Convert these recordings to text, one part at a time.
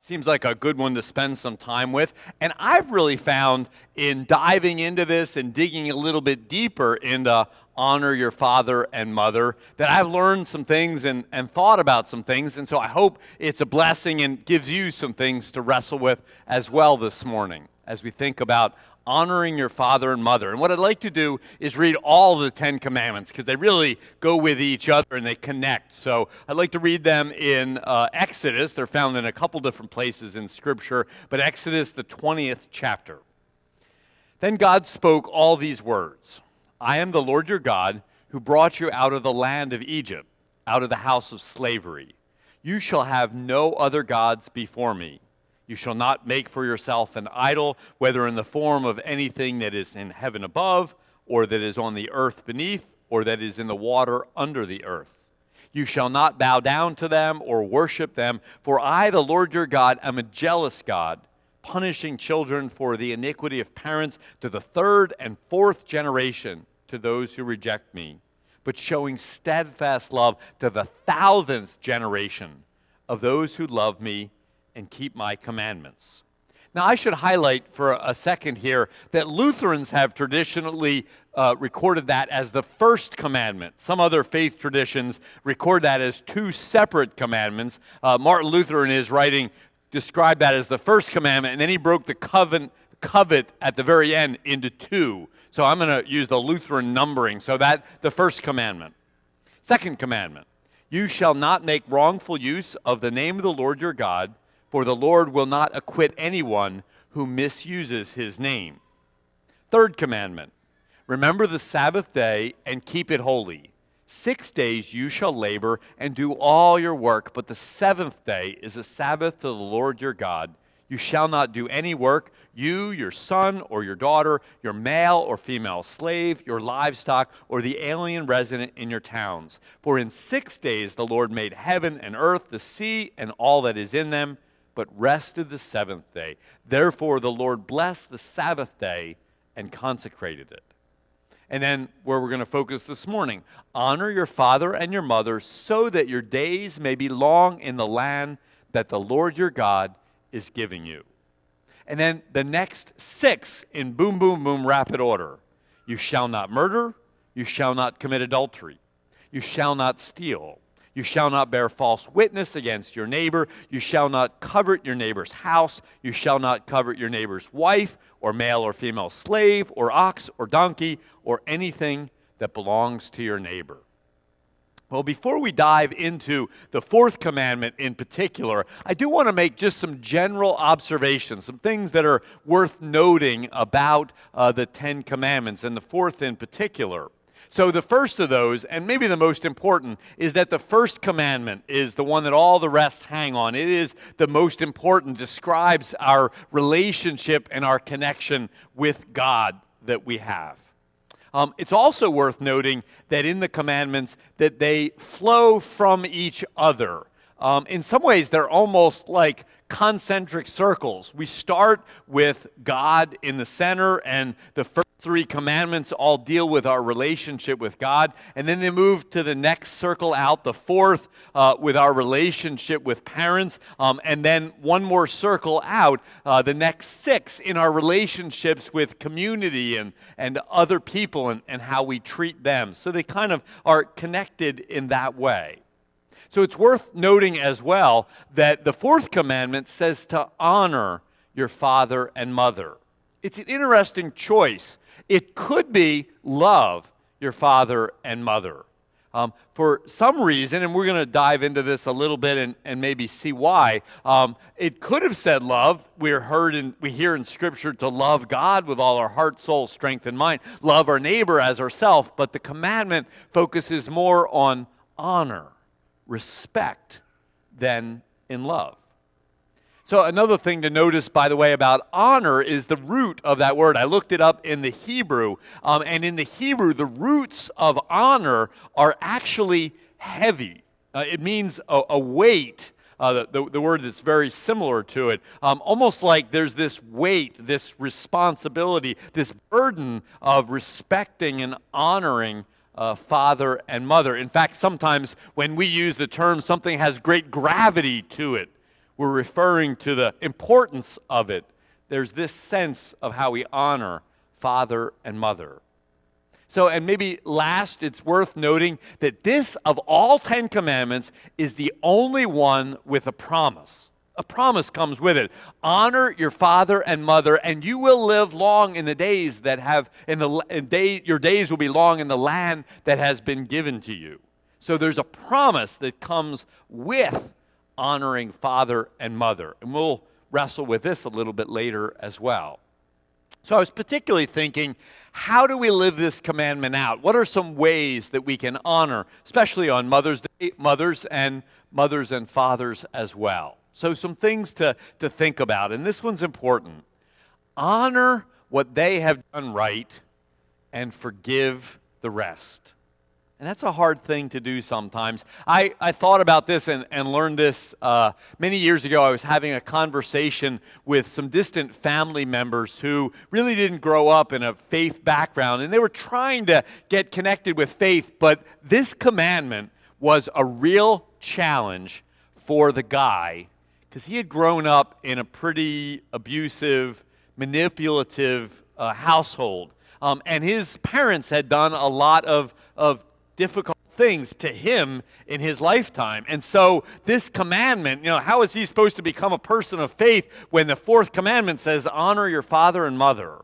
Seems like a good one to spend some time with. And I've really found in diving into this and digging a little bit deeper into honor your father and mother that I've learned some things and thought about some things. And so I hope it's a blessing and gives you some things to wrestle with as well this morning as we think about honoring your father and mother. And what I'd like to do is read all the 10 Commandments because they really go with each other and they connect. So I'd like to read them in Exodus. They're found in a couple different places in Scripture, but Exodus, the 20th chapter. Then God spoke all these words. I am the Lord your God who brought you out of the land of Egypt, out of the house of slavery. You shall have no other gods before me. You shall not make for yourself an idol, whether in the form of anything that is in heaven above, or that is on the earth beneath, or that is in the water under the earth. You shall not bow down to them or worship them, for I, the Lord your God, am a jealous God, punishing children for the iniquity of parents to the third and fourth generation to those who reject me, but showing steadfast love to the thousandth generation of those who love me and keep my commandments. Now, I should highlight for a second here that Lutherans have traditionally recorded that as the first commandment. Some other faith traditions record that as two separate commandments. Martin Luther, in his writing, described that as the first commandment, and then he broke the covet at the very end into two. So I'm going to use the Lutheran numbering. So that the first commandment. Second commandment, you shall not make wrongful use of the name of the Lord your God, for the Lord will not acquit anyone who misuses his name. Third commandment, remember the Sabbath day and keep it holy. 6 days you shall labor and do all your work, but the seventh day is a Sabbath to the Lord your God. You shall not do any work, you, your son or your daughter, your male or female slave, your livestock, or the alien resident in your towns. For in 6 days the Lord made heaven and earth, the sea, and all that is in them, but rested the seventh day. Therefore the Lord blessed the Sabbath day and consecrated it. And then where we're going to focus this morning, honor your father and your mother so that your days may be long in the land that the Lord your God is giving you. And then the next 6 in boom, boom, boom, rapid order. You shall not murder. You shall not commit adultery. You shall not steal. You shall not bear false witness against your neighbor. You shall not covet your neighbor's house. You shall not covet your neighbor's wife or male or female slave or ox or donkey or anything that belongs to your neighbor. Well, before we dive into the fourth commandment in particular, I do want to make just some general observations, some things that are worth noting about the 10 commandments, and the fourth in particular. So the first of those, and maybe the most important, is that the first commandment is the one that all the rest hang on. It is the most important, describes our relationship and our connection with God that we have. It's also worth noting that in the commandments that they flow from each other. In some ways, they're almost like concentric circles. We start with God in the center, and the first 3 commandments all deal with our relationship with God. And then they move to the next circle out, the fourth, with our relationship with parents. And then one more circle out, the next 6 in our relationships with community and other people and how we treat them. So they kind of are connected in that way. So it's worth noting as well that the fourth commandment says to honor your father and mother. It's an interesting choice. It could be love your father and mother. For some reason, and we're going to dive into this a little bit and maybe see why, it could have said love. We hear in Scripture to love God with all our heart, soul, strength, and mind. Love our neighbor as ourselves. But the commandment focuses more on honor, respect, than in love. So another thing to notice, by the way, about honor is the root of that word. I looked it up in the Hebrew, and in the Hebrew, the roots of honor are actually heavy. It means a weight. The word that's very similar to it, almost like there's this weight, this responsibility, this burden of respecting and honoring father and mother. In fact, sometimes when we use the term something has great gravity to it, we're referring to the importance of it. There's this sense of how we honor father and mother. So, and maybe last, it's worth noting that this, of all 10 commandments, is the only one with a promise. A promise comes with it. Honor your father and mother, and you will live long in the days that have, your days will be long in the land that has been given to you. So there's a promise that comes with honoring father and mother. And we'll wrestle with this a little bit later as well. So I was particularly thinking, how do we live this commandment out? What are some ways that we can honor, especially on Mother's Day, mothers and fathers as well? So some things to think about, and this one's important. Honor what they have done right and forgive the rest. And that's a hard thing to do sometimes. I thought about this and learned this many years ago. I was having a conversation with some distant family members who really didn't grow up in a faith background, and they were trying to get connected with faith, but this commandment was a real challenge for the guy because he had grown up in a pretty abusive, manipulative household. And his parents had done a lot of difficult things to him in his lifetime. And so this commandment, how is he supposed to become a person of faith when the fourth commandment says, honor your father and mother?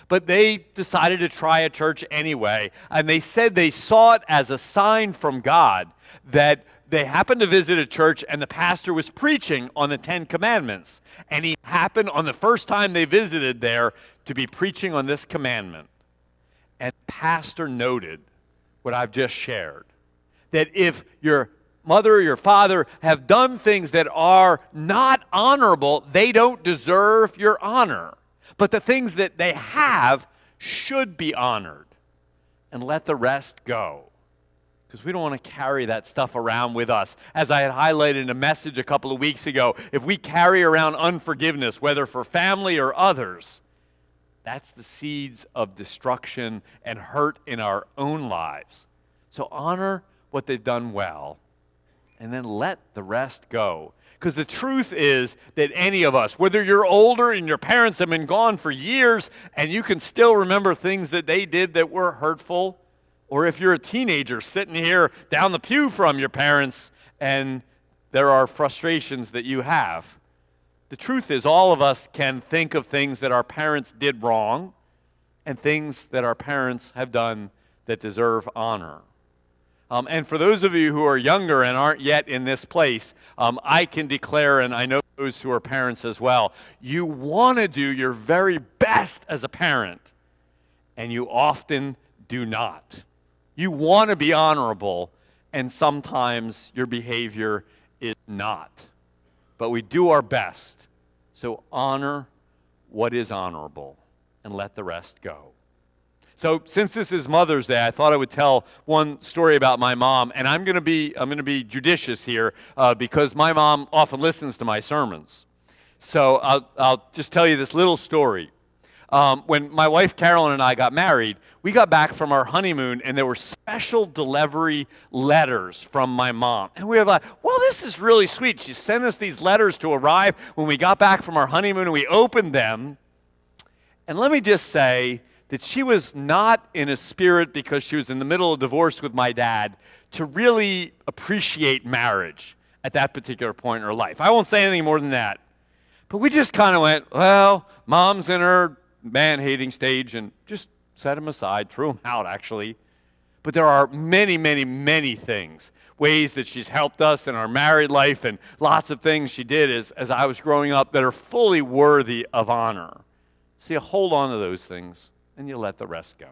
But they decided to try a church anyway, and they said they saw it as a sign from God that they happened to visit a church and the pastor was preaching on the 10 commandments. And he happened on the first time they visited there to be preaching on this commandment. And the pastor noted what I've just shared, that if your mother or your father have done things that are not honorable, they don't deserve your honor. But the things that they have should be honored, and let the rest go. Because we don't want to carry that stuff around with us. As I had highlighted in a message a couple of weeks ago, if we carry around unforgiveness, whether for family or others, that's the seeds of destruction and hurt in our own lives. So honor what they've done well, and then let the rest go. Because the truth is that any of us, whether you're older and your parents have been gone for years and you can still remember things that they did that were hurtful, or if you're a teenager sitting here down the pew from your parents and there are frustrations that you have, the truth is all of us can think of things that our parents did wrong and things that our parents have done that deserve honor. And for those of you who are younger and aren't yet in this place, I can declare, and I know those who are parents as well, you want to do your very best as a parent, and you often do not. You want to be honorable, and sometimes your behavior is not. But we do our best. So honor what is honorable and let the rest go. So since this is Mother's Day, I thought I would tell one story about my mom, and I'm going to be judicious here because my mom often listens to my sermons. So I'll just tell you this little story. When my wife Carolyn and I got married, we got back from our honeymoon, and there were special delivery letters from my mom. And we were like, well, this is really sweet. She sent us these letters to arrive when we got back from our honeymoon, and we opened them. And let me just say that she was not in a spirit, because she was in the middle of divorce with my dad, to really appreciate marriage at that particular point in her life. I won't say anything more than that. But we just kind of went, well, Mom's in her man-hating stage, and just set them aside, threw them out, actually. But there are many, many, many things, ways that she's helped us in our married life, and lots of things she did as I was growing up that are fully worthy of honor. So you hold on to those things, and you let the rest go.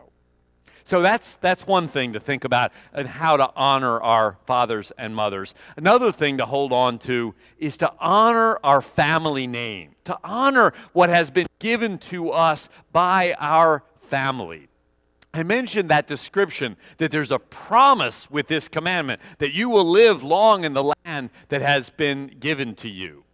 So that's one thing to think about and how to honor our fathers and mothers. Another thing to hold on to is to honor our family name, to honor what has been given to us by our family. I mentioned that description, that there's a promise with this commandment, that you will live long in the land that has been given to you.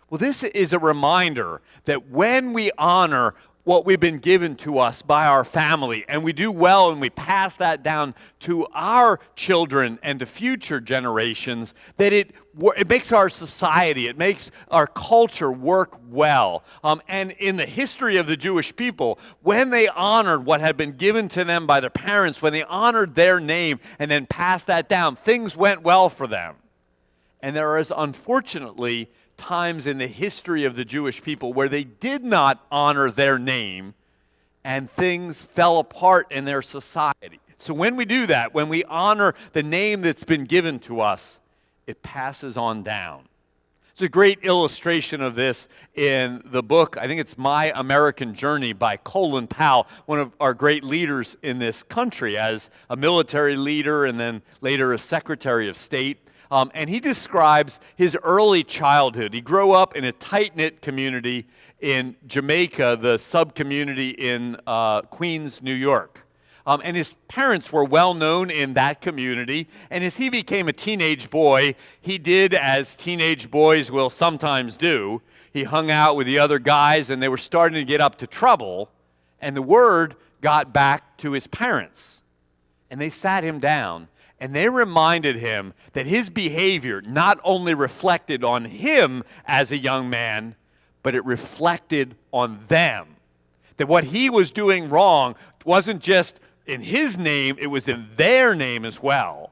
Well, this is a reminder that when we honor what we've been given to us by our family, and we do well and we pass that down to our children and to future generations, that it makes our society, it makes our culture work well. And in the history of the Jewish people, when they honored what had been given to them by their parents, when they honored their name and then passed that down, things went well for them. And there is, unfortunately, times in the history of the Jewish people where they did not honor their name and things fell apart in their society. So when we do that, when we honor the name that's been given to us, it passes on down. There's a great illustration of this in the book, I think it's My American Journey by Colin Powell, one of our great leaders in this country as a military leader and then later a Secretary of State. And he describes his early childhood. He grew up in a tight-knit community in Jamaica, the sub-community in Queens, New York. And his parents were well known in that community. And as he became a teenage boy, he did as teenage boys will sometimes do. He hung out with the other guys, and they were starting to get up to trouble. And the word got back to his parents. And they sat him down. And they reminded him that his behavior not only reflected on him as a young man, but it reflected on them. That what he was doing wrong wasn't just in his name, it was in their name as well.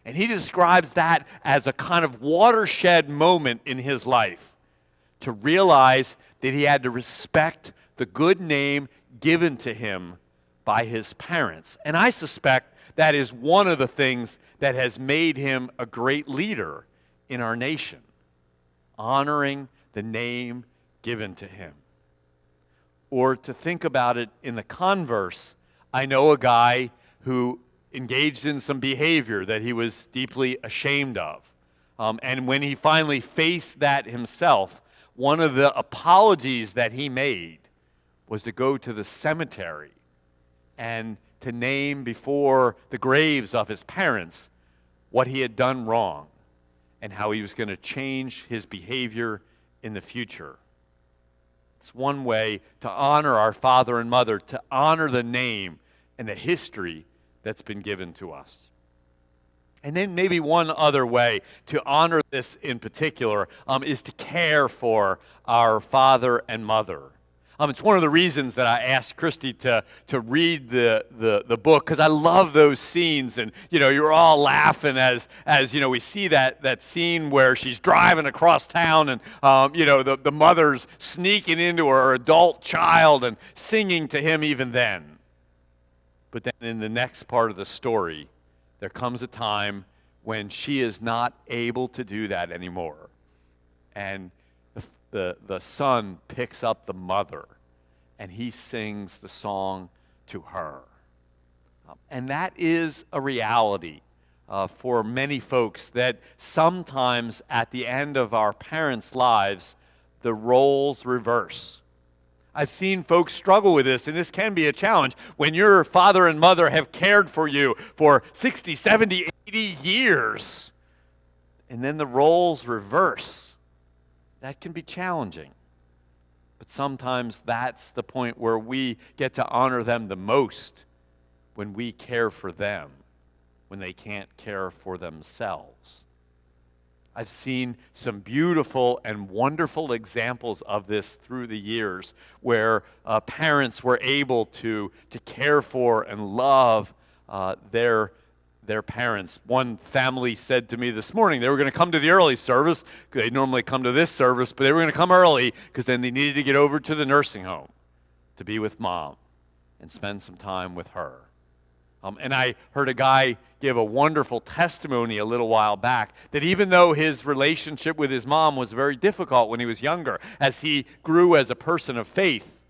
And he describes that as a kind of watershed moment in his life, to realize that he had to respect the good name given to him by his parents. And I suspect that is one of the things that has made him a great leader in our nation, honoring the name given to him. Or to think about it in the converse, I know a guy who engaged in some behavior that he was deeply ashamed of. And when he finally faced that himself, one of the apologies that he made was to go to the cemetery and to name before the graves of his parents what he had done wrong and how he was going to change his behavior in the future. It's one way to honor our father and mother, to honor the name and the history that's been given to us. And then maybe one other way to honor this in particular is to care for our father and mother. It's one of the reasons that I asked Christy to read the book, because I love those scenes, and you're all laughing as we see that scene where she's driving across town, and the mother's sneaking into her adult child and singing to him even then. But then in the next part of the story, there comes a time when she is not able to do that anymore, and the son picks up the mother, and he sings the song to her. And that is a reality for many folks, that sometimes at the end of our parents' lives, the roles reverse. I've seen folks struggle with this, and this can be a challenge. When your father and mother have cared for you for 60, 70, 80 years, and then the roles reverse, that can be challenging. But sometimes that's the point where we get to honor them the most, when we care for them, when they can't care for themselves. I've seen some beautiful and wonderful examples of this through the years, where parents were able to care for and love their parents. One family said to me this morning they were going to come to the early service. They normally come to this service, but they were going to come early because then they needed to get over to the nursing home to be with mom and spend some time with her. And I heard a guy give a wonderful testimony a little while back that even though his relationship with his mom was very difficult when he was younger, as he grew as a person of faith,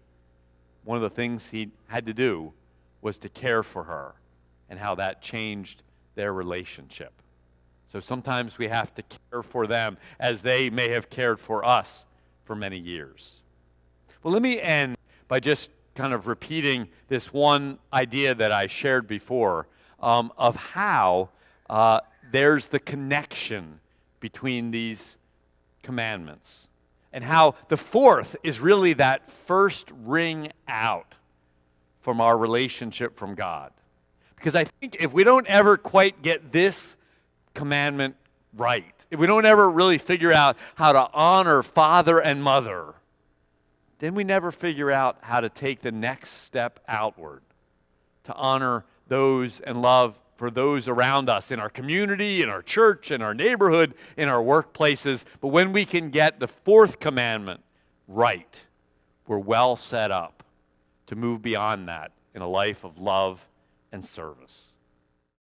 one of the things he had to do was to care for her, and how that changed their relationship. So sometimes we have to care for them as they may have cared for us for many years. Well, let me end by just kind of repeating this one idea that I shared before of how there's the connection between these commandments. and how the fourth is really that first ring out from our relationship from God. Because I think if we don't ever quite get this commandment right, if we don't ever really figure out how to honor father and mother, then we never figure out how to take the next step outward to honor those and love for those around us in our community, in our church, in our neighborhood, in our workplaces. But when we can get the fourth commandment right, we're well set up to move beyond that in a life of love and service.